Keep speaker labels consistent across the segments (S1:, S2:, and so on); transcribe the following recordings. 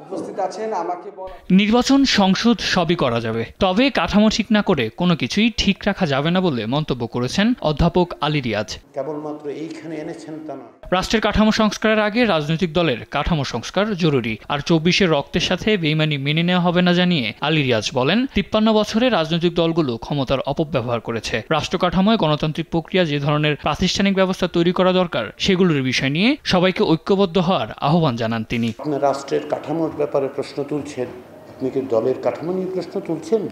S1: উপস্থিত আছেন আমাকে
S2: নির্বাচন সংসদ সবই করা যাবে, তবে কাঠামো ঠিক না করে কোনো কিছুই ঠিক রাখা যাবে না বলে মন্তব্য করেছেন অধ্যাপক আলী রিয়াজ।
S3: কেবলমাত্র এইখানে এনেছেন তা না,
S2: রাষ্ট্রের কাঠামো সংস্কারের আগে রাজনৈতিক দলের কাঠামো সংস্কার জরুরি, আর ২৪-এর রক্তের সাথে বেইমানি মেনে নেওয়া হবে না জানিয়ে আলী রিয়াজ বলেন, ৫৩ বছরে রাজনৈতিক দলগুলো ক্ষমতার অপব্যবহার করেছে। রাষ্ট্র কাঠামোয় গণতান্ত্রিক প্রক্রিয়া যে ধরনের প্রাতিষ্ঠানিক ব্যবস্থা তৈরি করা দরকার সেগুলোর বিষয় নিয়ে সবাইকে ঐক্যবদ্ধ হওয়ার আহ্বান জানান তিনি।
S3: আপনার রাষ্ট্রের কাঠামোর ব্যাপারে প্রশ্ন তুলছেন, আপনি কি দলের কাঠামো নিয়ে প্রশ্ন তুলছেন?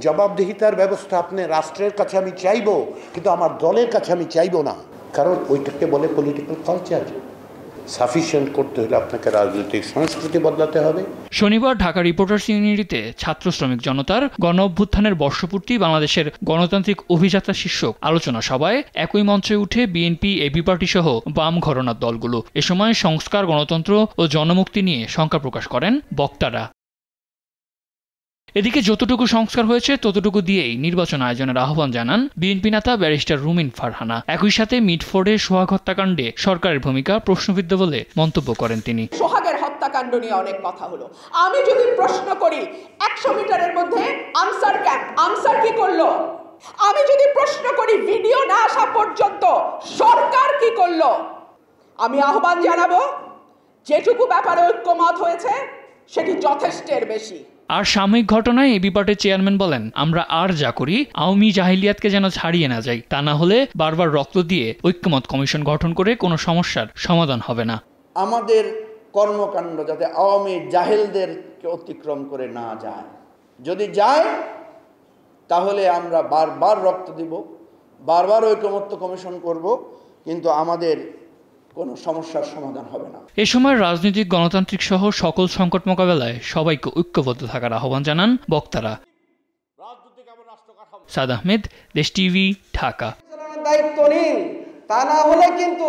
S3: জবাবদিহিতার ব্যবস্থা আপনি রাষ্ট্রের কাছে আমি চাইব, কিন্তু আমার দলের কাছে আমি চাইব না, কারণ ওইটাকে বলে পলিটিক্যাল কালচার। সাফিসিয়েন্ট করতে হলে আপনাকে রাজনৈতিক সংস্কৃতি বদলাতে হবে।
S2: শনিবার ঢাকা রিপোর্টার্স ইউনিটিতে ছাত্র শ্রমিক জনতার গণ অভ্যুত্থানের বর্ষপূর্তি বাংলাদেশের গণতান্ত্রিক অভিযাত্রা শীর্ষক আলোচনা সভায় একই মঞ্চে উঠে বিএনপি, এবি পার্টি সহ বাম ঘরানার দলগুলো। এ সময় সংস্কার, গণতন্ত্র ও জনমুক্তি নিয়ে শঙ্কা প্রকাশ করেন বক্তারা। এদিকে যতটুকু সংস্কার হয়েছে ততটুকু দিয়েই নির্বাচন আয়োজনের আহ্বান জানান বিএনপি নেতা ব্যারিস্টার রুমিন ফারহানা। একই সাথে মিটফোর্ডে সোহাগ হত্যাকাণ্ডে সরকারের ভূমিকা প্রশ্নবিদ্ধ বলে মন্তব্য করেন তিনি।
S4: সোহাগের হত্যাকাণ্ড নিয়ে অনেক কথা হলো, আমি যদি প্রশ্ন করি ১০০ মিটারের মধ্যে আনসার ক্যাম্প, আনসার কি করলো? আমি যদি প্রশ্ন করি ভিডিও না আসা পর্যন্ত সরকার কি করলো? আমি আহ্বান জানাবো, যেটুকু ব্যাপারে ঐক্যমত হয়েছে সেটি যথেষ্টের বেশি।
S2: আর সাময়িক ঘটনায় এবি পার্টির চেয়ারম্যান বলেন, আমরা আর যা করি আওয়ামী জাহিলিয়াতকে যেন ছাড়িয়ে না যাই, তা না হলে বারবার রক্ত দিয়ে ঐক্যমত কমিশন গঠন করে কোনো সমস্যার সমাধান হবে না।
S5: আমাদের কর্মকাণ্ড যাতে আওয়ামী জাহেলদেরকে অতিক্রম করে না যায়, যদি যায় তাহলে আমরা বারবার রক্ত দিব, বারবার ঐক্যমত্য কমিশন করব, কিন্তু আমাদের কোনো সমস্যার সমাধান হবে না।
S2: এ সময় রাজনৈতিক, গণতান্ত্রিক সহ সকল সংকট মোকাবেলায় সবাইকে ঐক্যবদ্ধ থাকার আহ্বান জানান বক্তারা। সাদ আহমেদ, দেশ টিভি, ঢাকা।
S1: দায়িত্ব নিন, তা না হলে কিন্তু